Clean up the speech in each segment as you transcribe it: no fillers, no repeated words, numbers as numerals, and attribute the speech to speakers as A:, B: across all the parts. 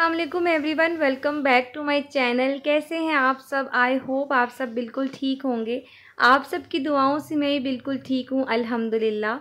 A: अस्सलामुअलैकुम everyone, welcome back to my channel. कैसे हैं आप सब? आई होप आप सब बिल्कुल ठीक होंगे। आप सब की दुआओं से मैं भी बिल्कुल ठीक हूँ, अल्हम्दुलिल्लाह।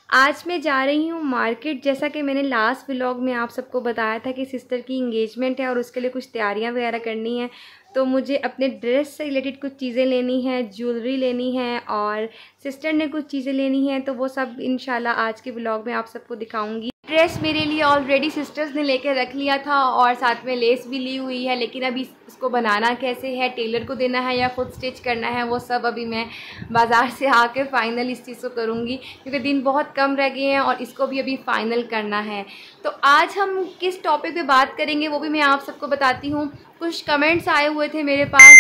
A: आज मैं जा रही हूँ मार्केट। जैसा कि मैंने लास्ट व्लॉग में आप सबको बताया था कि सिस्टर की इंगेजमेंट है और उसके लिए कुछ तैयारियाँ वगैरह करनी है, तो मुझे अपने ड्रेस से रिलेटेड कुछ चीज़ें लेनी है, ज्वेलरी लेनी है और सिस्टर ने कुछ चीज़ें लेनी है। तो वो सब इंशाल्लाह आज के व्लॉग में आप सबको दिखाऊंगी। ड्रेस मेरे लिए ऑलरेडी सिस्टर्स ने लेके रख लिया था और साथ में लेस भी ली हुई है, लेकिन अभी इसको बनाना कैसे है, टेलर को देना है या खुद स्टिच करना है, वो सब अभी मैं बाज़ार से आके फ़ाइनल इस चीज़ को करूँगी, क्योंकि दिन बहुत कम रह गए हैं और इसको भी अभी फ़ाइनल करना है। तो आज हम किस टॉपिक पे बात करेंगे वो भी मैं आप सबको बताती हूँ। कुछ कमेंट्स आए हुए थे मेरे पास।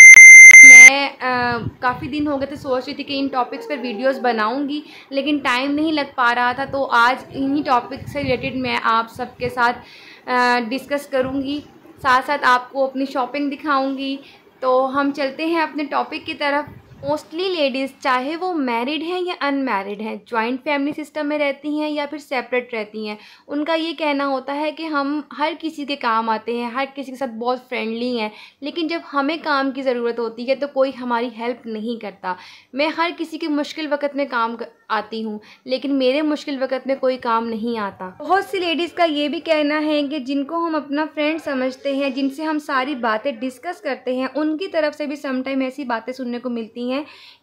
A: मैं काफ़ी दिन हो गए थे, सोच रही थी कि इन टॉपिक्स पर वीडियोस बनाऊंगी, लेकिन टाइम नहीं लग पा रहा था। तो आज इन्हीं टॉपिक से रिलेटेड मैं आप सबके साथ डिस्कस करूंगी, साथ साथ आपको अपनी शॉपिंग दिखाऊंगी। तो हम चलते हैं अपने टॉपिक की तरफ। मोस्टली लेडीज़, चाहे वो मैरिड हैं या अनमैरिड हैं, जॉइंट फैमिली सिस्टम में रहती हैं या फिर सेपरेट रहती हैं, उनका ये कहना होता है कि हम हर किसी के काम आते हैं, हर किसी के साथ बहुत फ्रेंडली हैं, लेकिन जब हमें काम की ज़रूरत होती है तो कोई हमारी हेल्प नहीं करता। मैं हर किसी के मुश्किल वक़्त में आती हूँ, लेकिन मेरे मुश्किल वक़्त में कोई काम नहीं आता। बहुत सी लेडीज़ का ये भी कहना है कि जिनको हम अपना फ्रेंड समझते हैं, जिनसे हम सारी बातें डिस्कस करते हैं, उनकी तरफ से भी समटाइम ऐसी बातें सुनने को मिलती हैं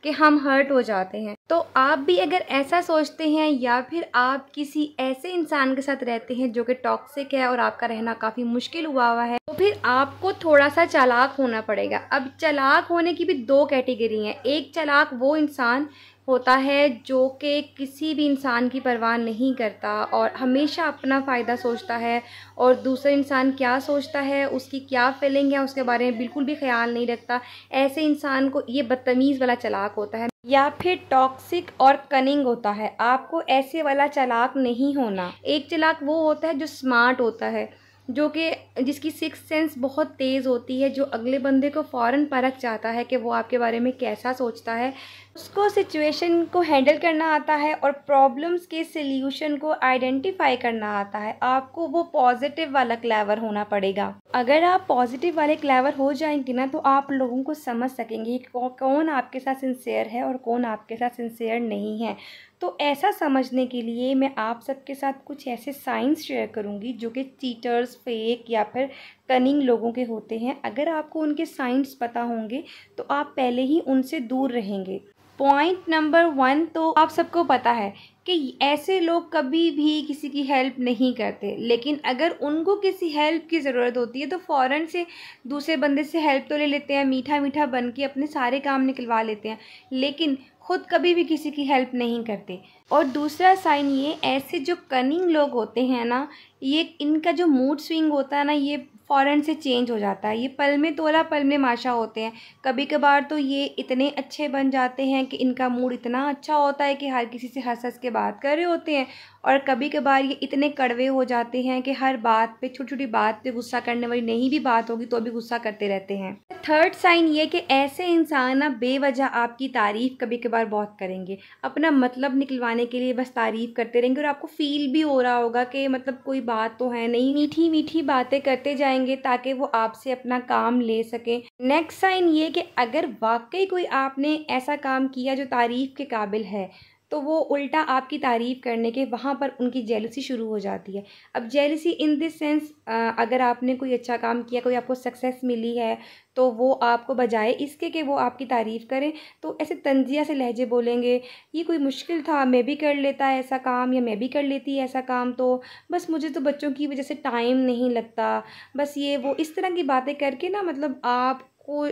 A: कि हम हर्ट हो जाते हैं। तो आप भी अगर ऐसा सोचते हैं या फिर आप किसी ऐसे इंसान के साथ रहते हैं जो कि टॉक्सिक है और आपका रहना काफ़ी मुश्किल हुआ है, तो फिर आपको थोड़ा सा चालाक होना पड़ेगा। अब चालाक होने की भी दो कैटेगरी हैं। एक चालाक वो इंसान होता है जो कि किसी भी इंसान की परवाह नहीं करता और हमेशा अपना फ़ायदा सोचता है, और दूसरा इंसान क्या सोचता है, उसकी क्या फीलिंग है, उसके बारे में बिल्कुल भी ख्याल नहीं रखता। ऐसे इंसान को ये बदतमीज़ वाला चालाक होता है। या फिर टॉक्सिक और कनिंग होता है। आपको ऐसे वाला चालाक नहीं होना। एक चालाक वो होता है जो स्मार्ट होता है, जो कि जिसकी सिक्स सेंस बहुत तेज़ होती है, जो अगले बंदे को फ़ौरन परख जाता है कि वो आपके बारे में कैसा सोचता है, उसको सिचुएशन को हैंडल करना आता है और प्रॉब्लम्स के सल्यूशन को आइडेंटिफाई करना आता है। आपको वो पॉजिटिव वाला क्लेवर होना पड़ेगा। अगर आप पॉजिटिव वाले क्लेवर हो जाएंगे ना, तो आप लोगों को समझ सकेंगे कौन आपके साथ सिंसियर है और कौन आपके साथ सिंसियर नहीं है। तो ऐसा समझने के लिए मैं आप सबके साथ कुछ ऐसे साइंस शेयर करूंगी जो कि चीटर्स, फेक या फिर कनिंग लोगों के होते हैं। अगर आपको उनके साइंस पता होंगे तो आप पहले ही उनसे दूर रहेंगे। पॉइंट नंबर 1, तो आप सबको पता है कि ऐसे लोग कभी भी किसी की हेल्प नहीं करते, लेकिन अगर उनको किसी हेल्प की ज़रूरत होती है तो फ़ौरन से दूसरे बंदे से हेल्प तो ले लेते हैं, मीठा मीठा बन के अपने सारे काम निकलवा लेते हैं, लेकिन खुद कभी भी किसी की हेल्प नहीं करते। और दूसरा साइन ये, ऐसे जो कनिंग लोग होते हैं ना, ये इनका जो मूड स्विंग होता है ना, ये फ़ौरन से चेंज हो जाता है। ये पल में तोला पल में माशा होते हैं। कभी कभार तो ये इतने अच्छे बन जाते हैं कि इनका मूड इतना अच्छा होता है कि हर किसी से हंस हंस के बात कर रहे होते हैं, और कभी कभार ये इतने कड़वे हो जाते हैं कि हर बात पे, छोटी छोटी बात पे गुस्सा करने वाली नहीं भी बात होगी तो भी गुस्सा करते रहते हैं। थर्ड साइन ये कि ऐसे इंसान ना बेवजह आपकी तारीफ़ कभी कभार बहुत करेंगे, अपना मतलब निकलवाने के लिए बस तारीफ़ करते रहेंगे, और आपको फील भी हो रहा होगा कि मतलब कोई बात तो है नहीं, मीठी मीठी बातें करते जाएंगे ताकि वो आपसे अपना काम ले सके। नेक्स्ट साइन ये कि अगर वाकई कोई आपने ऐसा काम किया जो तारीफ़ के काबिल है, तो वो उल्टा आपकी तारीफ़ करने के वहाँ पर उनकी जेलसी शुरू हो जाती है। अब जेलसी इन दिस सेंस, अगर आपने कोई अच्छा काम किया, कोई आपको सक्सेस मिली है, तो वो आपको बजाय इसके कि वो आपकी तारीफ़ करें, तो ऐसे तंज़िया से लहजे बोलेंगे, ये कोई मुश्किल था, मैं भी कर लेता ऐसा काम, या मैं भी कर लेती ऐसा काम, तो बस मुझे तो बच्चों की वजह से टाइम नहीं लगता, बस ये वो, इस तरह की बातें करके ना, मतलब आपको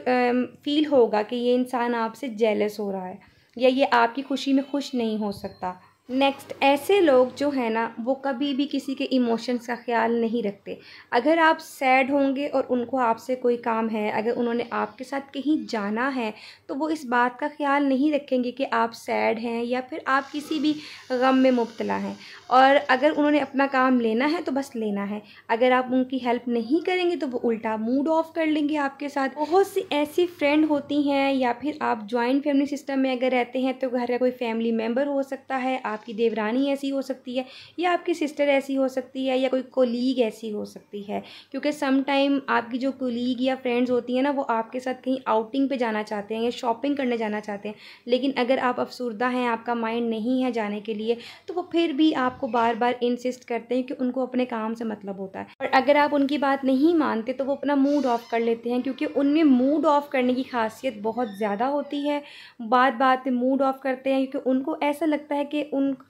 A: फ़ील होगा कि ये इंसान आपसे जेलस हो रहा है या ये आपकी खुशी में खुश नहीं हो सकता। नेक्स्ट, ऐसे लोग जो है ना, वो कभी भी किसी के इमोशंस का ख्याल नहीं रखते। अगर आप सैड होंगे और उनको आपसे कोई काम है, अगर उन्होंने आपके साथ कहीं जाना है, तो वो इस बात का ख्याल नहीं रखेंगे कि आप सैड हैं या फिर आप किसी भी गम में मुब्तला हैं। और अगर उन्होंने अपना काम लेना है तो बस लेना है। अगर आप उनकी हेल्प नहीं करेंगे तो वो उल्टा मूड ऑफ कर लेंगे आपके साथ। बहुत सी ऐसी फ्रेंड होती हैं, या फिर आप जॉइंट फैमिली सिस्टम में अगर रहते हैं तो घर का कोई फैमिली मेम्बर हो सकता है, आपकी देवरानी ऐसी हो सकती है, या आपकी सिस्टर ऐसी हो सकती है, या कोई कोलीग ऐसी हो सकती है। क्योंकि सम टाइम आपकी जो कोलीग या फ्रेंड्स होती हैं ना, वो आपके साथ कहीं आउटिंग पे जाना चाहते हैं या शॉपिंग करने जाना चाहते हैं, लेकिन अगर आप अफसुर्दा हैं, आपका माइंड नहीं है जाने के लिए, तो वो फिर भी आपको बार बार इंसिस्ट करते हैं कि उनको अपने काम से मतलब होता है। और अगर आप उनकी बात नहीं मानते तो वो अपना मूड ऑफ कर लेते हैं, क्योंकि उनमें मूड ऑफ करने की खासियत बहुत ज़्यादा होती है। बात बात पे मूड ऑफ करते हैं क्योंकि उनको ऐसा लगता है कि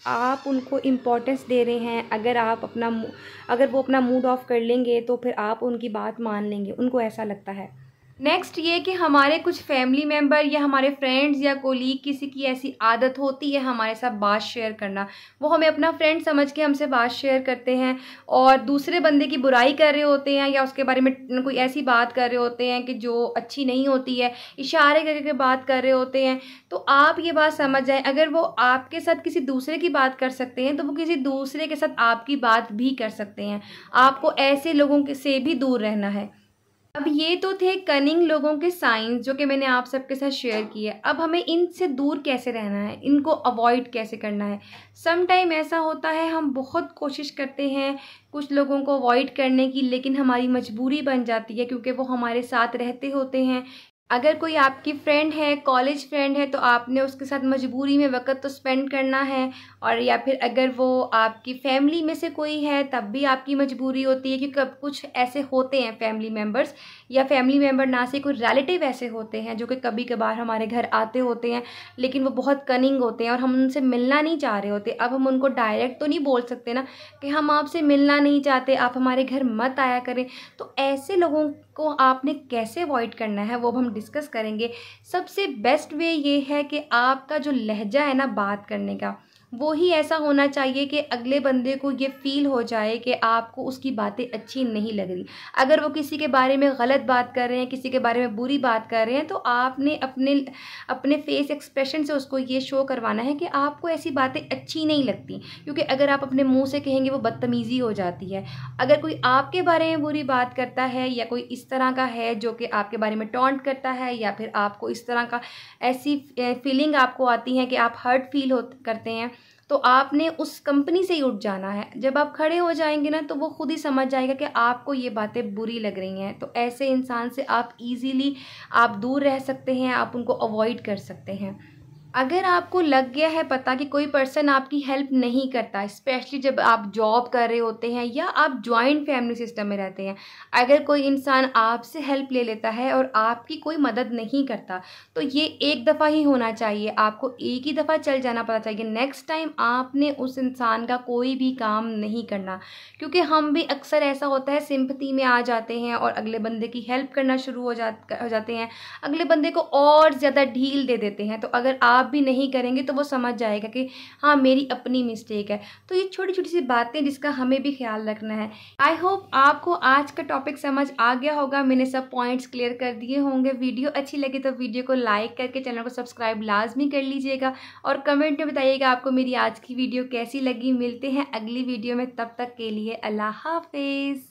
A: आप उनको इम्पोर्टेंस दे रहे हैं। अगर वो अपना मूड ऑफ कर लेंगे तो फिर आप उनकी बात मान लेंगे, उनको ऐसा लगता है। नेक्स्ट ये कि हमारे कुछ फैमिली मेम्बर या हमारे फ्रेंड्स या कोलीग किसी की ऐसी आदत होती है हमारे साथ बात शेयर करना। वो हमें अपना फ्रेंड समझ के हमसे बात शेयर करते हैं और दूसरे बंदे की बुराई कर रहे होते हैं या उसके बारे में कोई ऐसी बात कर रहे होते हैं कि जो अच्छी नहीं होती है, इशारे करके बात कर रहे होते हैं। तो आप ये बात समझ जाएं, अगर वो आपके साथ किसी दूसरे की बात कर सकते हैं तो वो किसी दूसरे के साथ आपकी बात भी कर सकते हैं। आपको ऐसे लोगों से भी दूर रहना है। अब ये तो थे कनिंग लोगों के साइंस जो कि मैंने आप सबके साथ शेयर किए। अब हमें इनसे दूर कैसे रहना है, इनको अवॉइड कैसे करना है। सम टाइम ऐसा होता है हम बहुत कोशिश करते हैं कुछ लोगों को अवॉइड करने की, लेकिन हमारी मजबूरी बन जाती है क्योंकि वो हमारे साथ रहते होते हैं। अगर कोई आपकी फ्रेंड है, कॉलेज फ्रेंड है, तो आपने उसके साथ मजबूरी में वक्त तो स्पेंड करना है। और या फिर अगर वो आपकी फैमिली में से कोई है तब भी आपकी मजबूरी होती है, क्योंकि कुछ ऐसे होते हैं फैमिली मेम्बर्स, या फैमिली मेम्बर ना से कोई रिलेटिव ऐसे होते हैं जो कि कभी कभार हमारे घर आते होते हैं, लेकिन वो बहुत कनिंग होते हैं और हम उनसे मिलना नहीं चाह रहे होते। अब हम उनको डायरेक्ट तो नहीं बोल सकते ना कि हम आपसे मिलना नहीं चाहते, आप हमारे घर मत आया करें। तो ऐसे लोगों को आपने कैसे अवॉइड करना है वो हम डिस्कस करेंगे। सबसे बेस्ट वे ये है कि आपका जो लहजा है ना बात करने का, वो ही ऐसा होना चाहिए कि अगले बंदे को ये फ़ील हो जाए कि आपको उसकी बातें अच्छी नहीं लग रही। अगर वो किसी के बारे में गलत बात कर रहे हैं, किसी के बारे में बुरी बात कर रहे हैं, तो आपने अपने फेस एक्सप्रेशन से उसको ये शो करवाना है कि आपको ऐसी बातें अच्छी नहीं लगती। क्योंकि अगर आप अपने मुंह से कहेंगे वो बदतमीज़ी हो जाती है। अगर कोई आपके बारे में बुरी बात करता है या कोई इस तरह का है जो कि आपके बारे में टॉन्ट करता है, या फिर आपको इस तरह का ऐसी फीलिंग आपको आती है कि आप हर्ट फील करते हैं, तो आपने उस कंपनी से ही उठ जाना है। जब आप खड़े हो जाएंगे ना तो वो खुद ही समझ जाएगा कि आपको ये बातें बुरी लग रही हैं। तो ऐसे इंसान से आप इजीली दूर रह सकते हैं, आप उनको अवॉइड कर सकते हैं। अगर आपको लग गया है पता कि कोई पर्सन आपकी हेल्प नहीं करता, स्पेशली जब आप जॉब कर रहे होते हैं या आप जॉइंट फैमिली सिस्टम में रहते हैं, अगर कोई इंसान आपसे हेल्प ले लेता है और आपकी कोई मदद नहीं करता, तो ये एक दफ़ा ही होना चाहिए। आपको एक ही दफ़ा चल जाना पता चाहिए। नेक्स्ट टाइम आपने उस इंसान का कोई भी काम नहीं करना, क्योंकि हम भी अक्सर ऐसा होता है सिंपैथी में आ जाते हैं और अगले बंदे की हेल्प करना शुरू हो जाते हैं, अगले बंदे को और ज़्यादा ढील दे देते हैं। तो अगर आप भी नहीं करेंगे तो वो समझ जाएगा कि हाँ मेरी अपनी मिस्टेक है। तो ये छोटी छोटी सी बातें जिसका हमें भी ख्याल रखना है। आई होप आपको आज का टॉपिक समझ आ गया होगा, मैंने सब पॉइंट्स क्लियर कर दिए होंगे। वीडियो अच्छी लगी तो वीडियो को लाइक करके चैनल को सब्सक्राइब लाजमी कर लीजिएगा और कमेंट में बताइएगा आपको मेरी आज की वीडियो कैसी लगी। मिलते हैं अगली वीडियो में, तब तक के लिए अल्लाह हाफिज़।